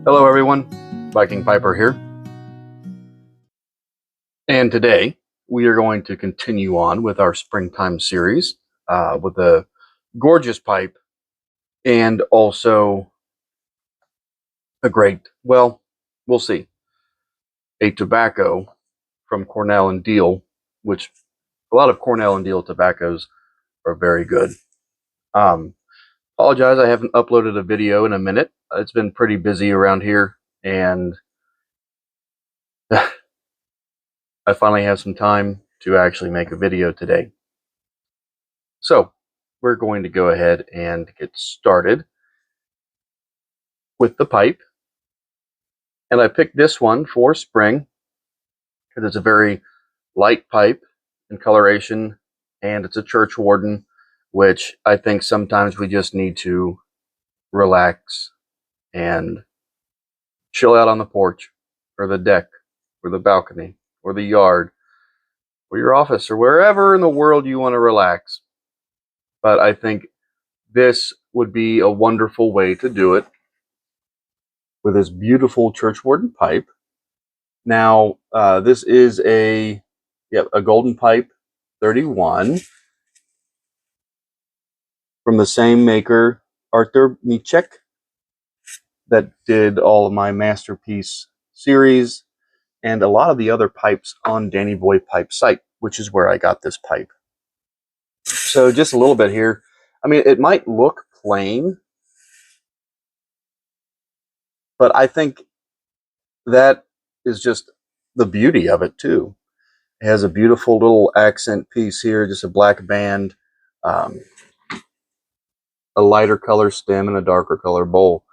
Hello everyone, Viking Piper here. And today we are going to continue on with our springtime series with a gorgeous pipe and also a great, well, we'll see, a tobacco from Cornell and Diehl, which a lot of Cornell and Diehl tobaccos are very good. Apologize, I haven't uploaded a video in a minute. It's been pretty busy around here, and I finally have some time to actually make a video today. So we're going to go ahead and get started with the pipe. And I picked this one for spring because it's a very light pipe in coloration, and it's a Churchwarden, which I think sometimes we just need to relax and chill out on the porch or the deck or the balcony or the yard or your office or wherever in the world you want to relax. But I think this would be a wonderful way to do it with this beautiful Churchwarden pipe. Now, this is a golden pipe 31 from the same maker, Arthur Michek, that did all of my Masterpiece series and a lot of the other pipes on Danny Boy Pipe site, which is where I got this pipe. So just a little bit here. I mean, it might look plain, but I think that is just the beauty of it too. It has a beautiful little accent piece here, just a black band, a lighter color stem, and a darker color bowl.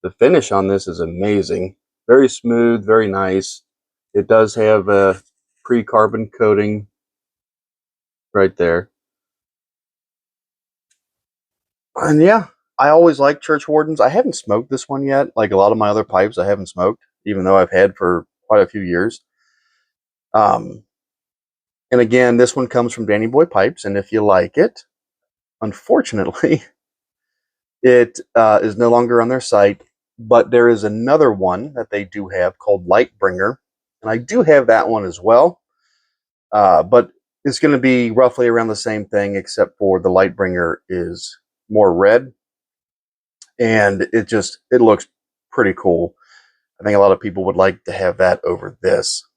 The finish on this is amazing. Very smooth, very nice. It does have a pre-carbon coating right there. And yeah, I always like Churchwardens. I haven't smoked this one yet. Like a lot of my other pipes, I haven't smoked, even though I've had for quite a few years. And again, this one comes from Danny Boy Pipes, and if you like it, unfortunately, it is no longer on their site, but there is another one that they do have called Lightbringer, and I do have that one as well, but it's going to be roughly around the same thing, except for the Lightbringer is more red, and it looks pretty cool. I think a lot of people would like to have that over this.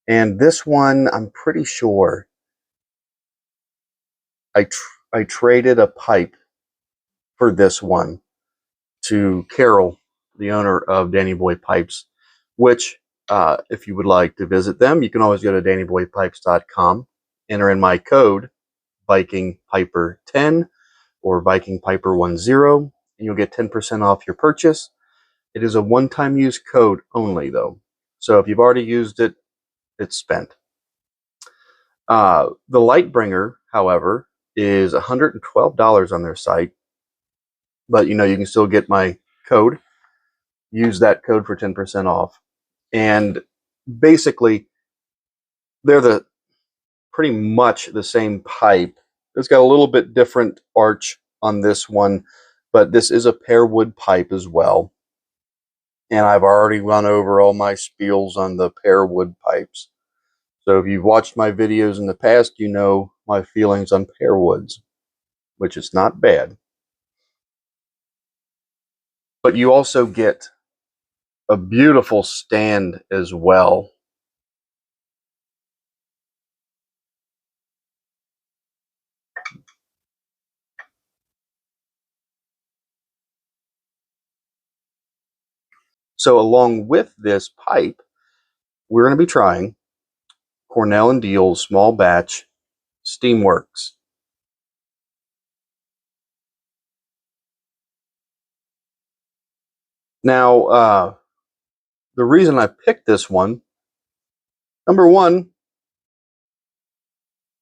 And this one, I'm pretty sure I traded a pipe for this one to Carol, the owner of Danny Boy Pipes, which, if you would like to visit them, you can always go to dannyboypipes.com, enter in my code, VikingPiper10 or VikingPiper10, and you'll get 10% off your purchase. It is a one-time use code only, though. So if you've already used it, it's spent. The Lightbringer, however, is $112 on their site. But, you can still get my code. Use that code for 10% off. And basically, they're pretty much the same pipe. It's got a little bit different arch on this one, but this is a pear wood pipe as well. And I've already run over all my spiels on the pear wood pipes. So if you've watched my videos in the past, you know my feelings on pear woods, which is not bad. But you also get a beautiful stand as well. So along with this pipe, we're going to be trying Cornell and Diehl's small batch SteamWorks. Now, the reason I picked this one, number one,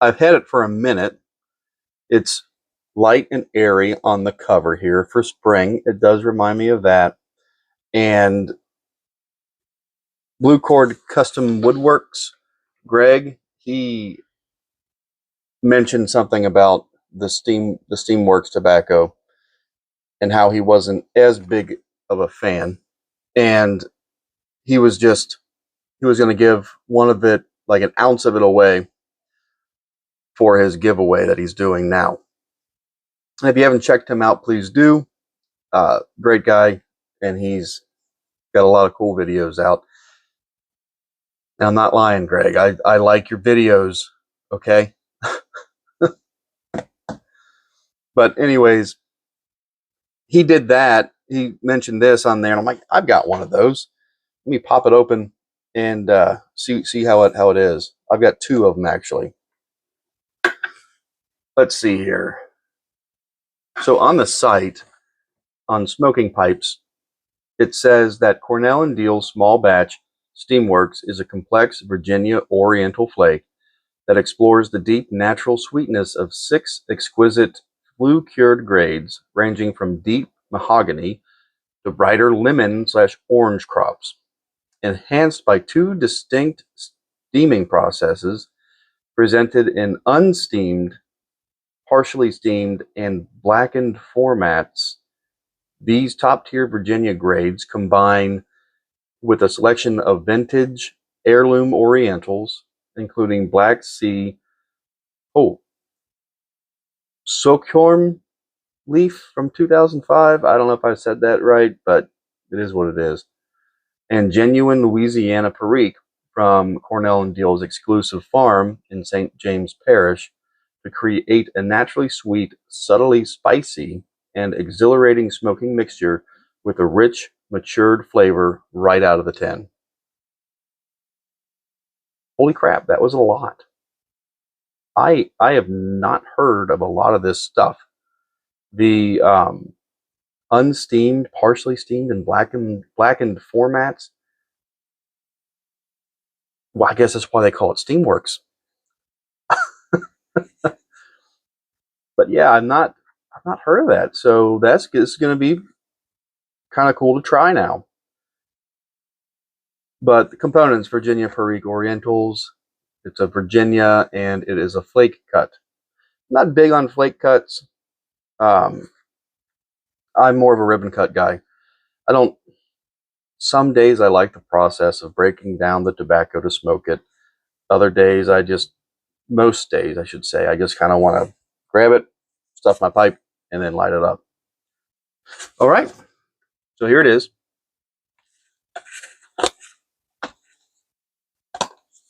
I've had it for a minute. It's light and airy on the cover here for spring. It does remind me of that. And Blue Cord Custom Woodworks, Greg, he mentioned something about the SteamWorks tobacco and how he wasn't as big of a fan. and he was going to give one of it, like an ounce of it, away for his giveaway that he's doing now. If you haven't checked him out, please do. Great guy, and he's got a lot of cool videos out. And I'm not lying, Greg. I like your videos, okay? But anyways, he did that. He mentioned this on there, and I'm like, I've got one of those. Let me pop it open and see how it is. I've got two of them, actually. Let's see here. So on the site, on smoking pipes, it says that Cornell and Diehl small batch SteamWorks is a complex Virginia Oriental flake that explores the deep natural sweetness of 6 exquisite flue-cured grades, ranging from deep mahogany to brighter lemon/orange crops, enhanced by 2 distinct steaming processes presented in unsteamed, partially steamed, and blackened formats. These top-tier Virginia grades combine with a selection of vintage heirloom Orientals, including Black Sea, Soakhorn leaf from 2005. I don't know if I said that right, but it is what it is. And genuine Louisiana Perique from Cornell and Diehl's exclusive farm in St. James Parish to create a naturally sweet, subtly spicy, and exhilarating smoking mixture with a rich, matured flavor right out of the tin. Holy crap, that was a lot. I have not heard of a lot of this stuff. The unsteamed, partially steamed, and blackened formats. Well, I guess that's why they call it SteamWorks. But yeah, I've not heard of that. So this is going to be kind of cool to try now. But the components: Virginia Perique Orientals. It's a Virginia, and it is a flake cut. I'm not big on flake cuts. I'm more of a ribbon cut guy. Some days I like the process of breaking down the tobacco to smoke it. Other days most days I should say, I just kind of want to grab it, stuff my pipe, and then light it up. All right, so here it is.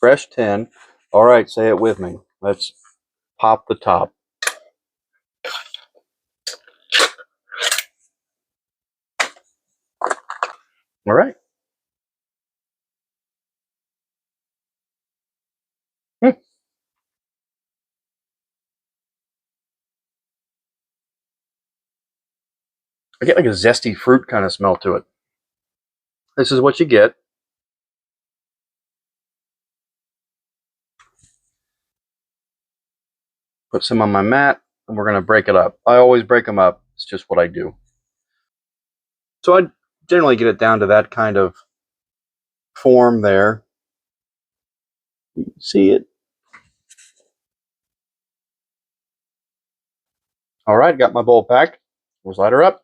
Fresh tin. All right, say it with me. Let's pop the top. All right. I get like a zesty fruit kind of smell to it. This is what you get. Put some on my mat, and we're going to break it up. I always break them up. It's just what I do. So I generally get it down to that kind of form there. You can see it. All right, got my bowl packed. Let's light her up.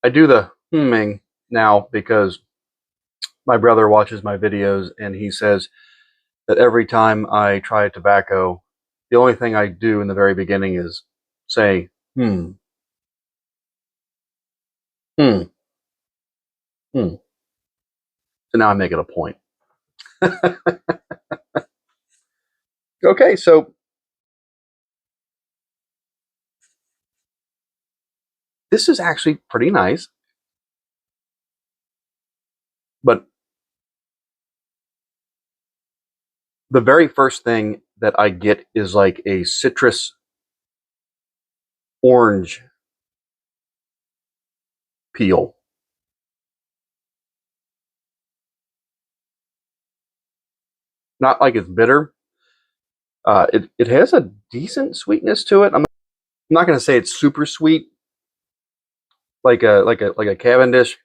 I do the humming now because my brother watches my videos, and he says that every time I try tobacco, the only thing I do in the very beginning is say, So now I make it a point. Okay, so this is actually pretty nice. But the very first thing that I get is like a citrus orange peel. Not like it's bitter. It has a decent sweetness to it. I'm not going to say it's super sweet, like a Cavendish.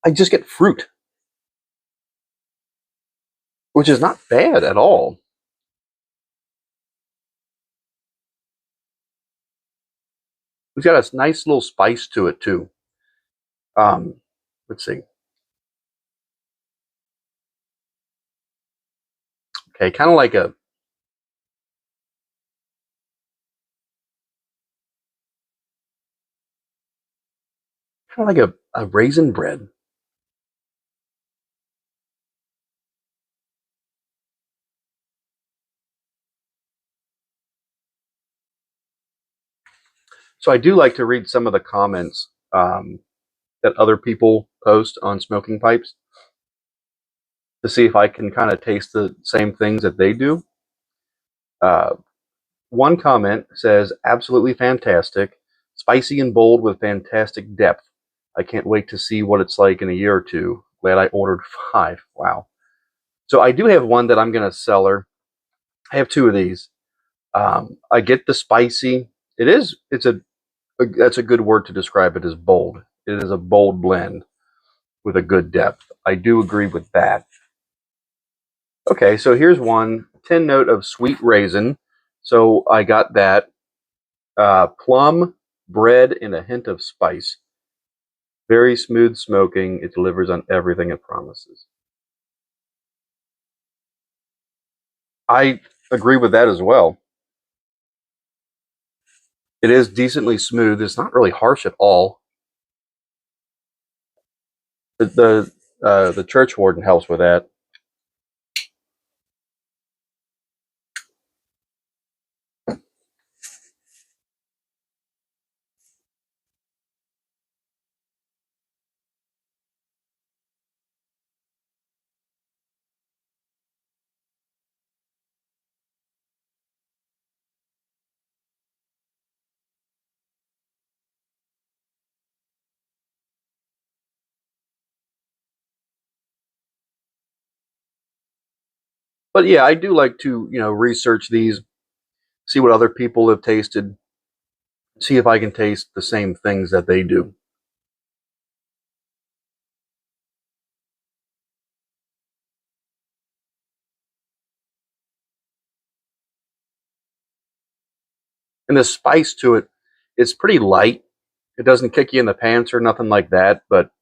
I just get fruit, which is not bad at all. It's got a nice little spice to it too. Let's see. Okay, kind of like a raisin bread. So I do like to read some of the comments that other people post on smoking pipes to see if I can kind of taste the same things that they do. Uh, One comment says, absolutely fantastic, spicy and bold with fantastic depth. I can't wait to see what it's like in a year or two. Glad I ordered 5. Wow. So I do have one that I'm going to sell her. I have 2 of these. I get the spicy. That's a good word to describe it as bold. It is a bold blend with a good depth. I do agree with that. Okay, so here's one 10 note of sweet raisin. So I got that. Plum, bread, and a hint of spice. Very smooth smoking. It delivers on everything it promises. I agree with that as well. It is decently smooth. It's not really harsh at all. The Churchwarden helps with that. But yeah, I do like to research these, see what other people have tasted, see if I can taste the same things that they do. And the spice to it is pretty light. It doesn't kick you in the pants or nothing like that, but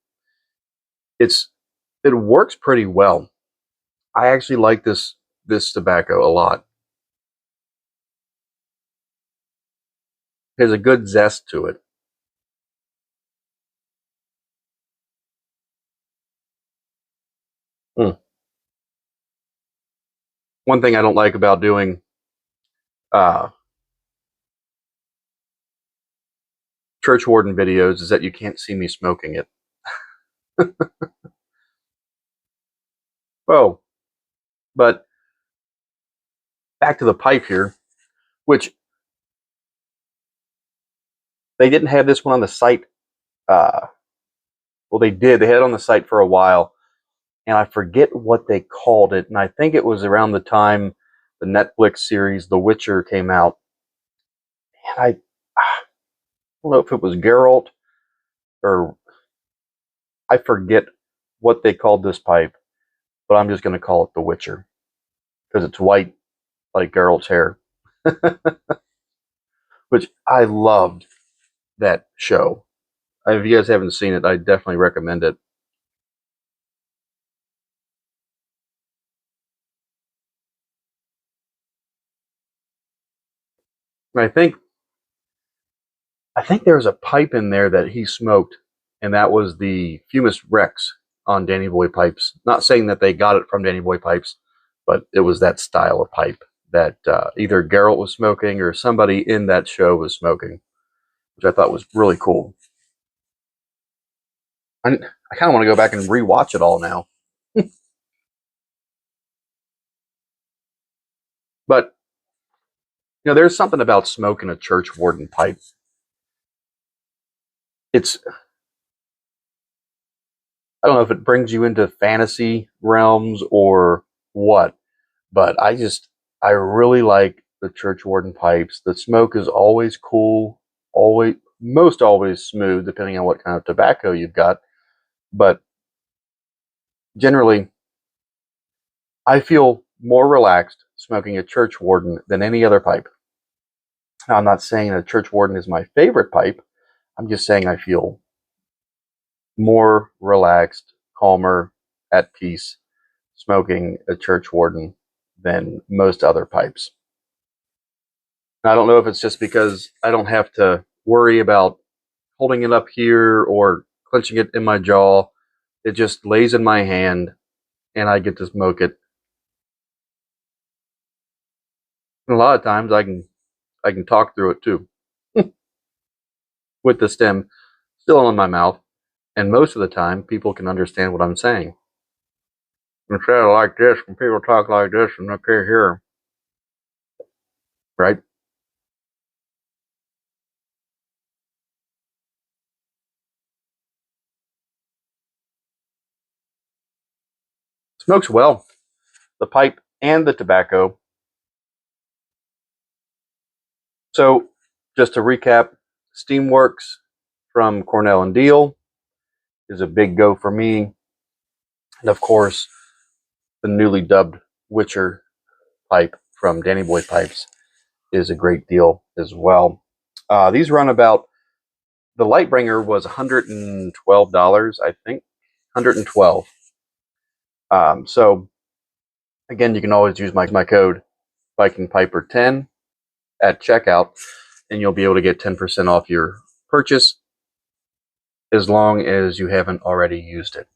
it works pretty well. I actually like this tobacco a lot. It has a good zest to it. Mm. One thing I don't like about doing uh, Churchwarden videos is that you can't see me smoking it. Oh, but back to the pipe here, which they didn't have this one on the site. Well, they did. They had it on the site for a while, and I forget what they called it. And I think it was around the time the Netflix series The Witcher came out. And I don't know if it was Geralt or I forget what they called this pipe, but I'm just going to call it The Witcher because it's white like Geralt's hair, which I loved that show. If you guys haven't seen it, I definitely recommend it. And I think there was a pipe in there that he smoked, and that was the Fumus Rex on Danny Boy pipes. Not saying that they got it from Danny Boy pipes, but it was that style of pipe that either Geralt was smoking or somebody in that show was smoking, which I thought was really cool. I kind of want to go back and rewatch it all now. But, you know, there's something about smoking a Churchwarden pipe. I don't know if it brings you into fantasy realms or what, but I really like the Churchwarden pipes. The smoke is always cool, most always smooth, depending on what kind of tobacco you've got. But generally, I feel more relaxed smoking a Churchwarden than any other pipe. Now, I'm not saying that Churchwarden is my favorite pipe. I'm just saying I feel more relaxed, calmer, at peace smoking a Churchwarden than most other pipes. I don't know if it's just because I don't have to worry about holding it up here or clenching it in my jaw. It just lays in my hand and I get to smoke it. And a lot of times I can talk through it too. With the stem still in my mouth. And most of the time people can understand what I'm saying. Instead of like this, when people talk like this and I can't hear them. Right? Smokes well. The pipe and the tobacco. So, just to recap, SteamWorks from Cornell and Diehl is a big go for me. And of course, the newly dubbed Witcher pipe from Danny Boy Pipes is a great deal as well. These run about, the Lightbringer was $112, I think. $112. So, again, you can always use my code VikingPiper10 at checkout, and you'll be able to get 10% off your purchase as long as you haven't already used it.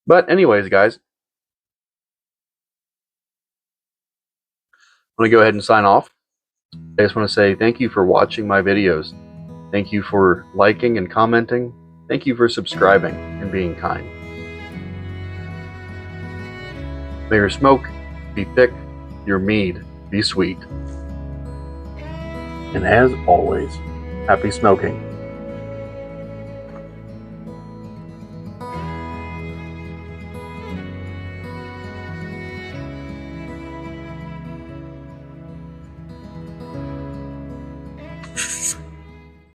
But anyways, guys, I'm going to go ahead and sign off. I just want to say thank you for watching my videos. Thank you for liking and commenting. Thank you for subscribing and being kind. May your smoke be thick, your mead be sweet. And as always, happy smoking.